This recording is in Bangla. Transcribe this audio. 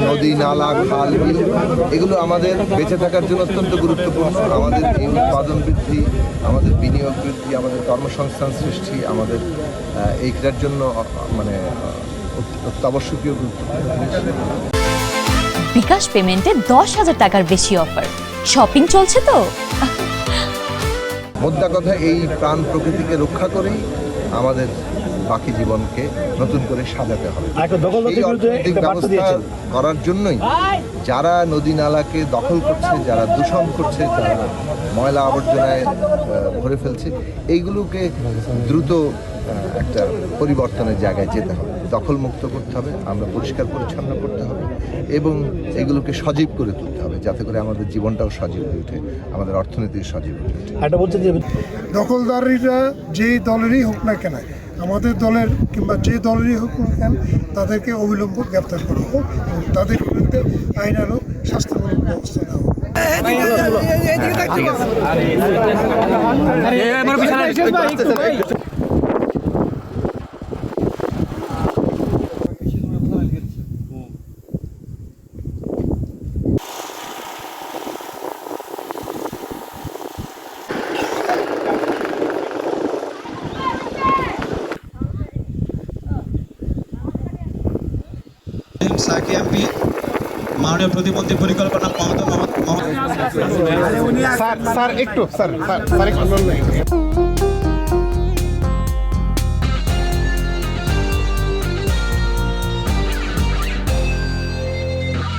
নদী, নালা, খাল, বিল এগুলো আমাদের বেঁচে থাকার জন্য অত্যন্ত গুরুত্বপূর্ণ। আমাদের উৎপাদন বৃদ্ধি, আমাদের বিনিয়োগ বৃদ্ধি, আমাদের কর্মসংস্থান সৃষ্টি, আমাদের এইটার জন্য মানে অত্যাবশ্যকীয় গুরুত্বপূর্ণ। বিকাশ পেমেন্টে 10,000 টাকার বেশি অফার, শপিং চলছে তো। মোদ্দা কথা, এই প্রাণ প্রকৃতিকে রক্ষা করেই আমাদের বাকি জীবনকে নতুন করে সাজাতে হবে। এই অর্থনৈতিক ব্যবস্থা করার জন্যই যারা নদী নালাকে দখল করছে, যারা দূষণ করছে, যারা ময়লা আবর্জনায় ভরে ফেলছে, এইগুলোকে দ্রুত একটা পরিবর্তনের জায়গায় যেতে হবে। দখল মুক্ত করতে হবে, আমরা পরিষ্কার পরিচ্ছন্ন করতে হবে এবং এগুলোকে সজীব করে তুলতে হবে, যাতে করে আমাদের জীবনটাও সজীব হয়ে ওঠে, আমাদের অর্থনীতির সজীব হয়ে ওঠে। দখলদারিরা যেই দলেরই হোক না কেন, আমাদের দলের কিংবা যে দলেরই হোক না কেন, তাদেরকে অবিলম্ব গ্রেপ্তার করা হোক এবং তাদের বিরুদ্ধে আইনানুগ শাস্তিমূলক ব্যবস্থা নেওয়া হোক। সাকি এমপি, মাননীয় প্রতিমন্ত্রী পরিকল্পনা মহোদয়। স্যার একটু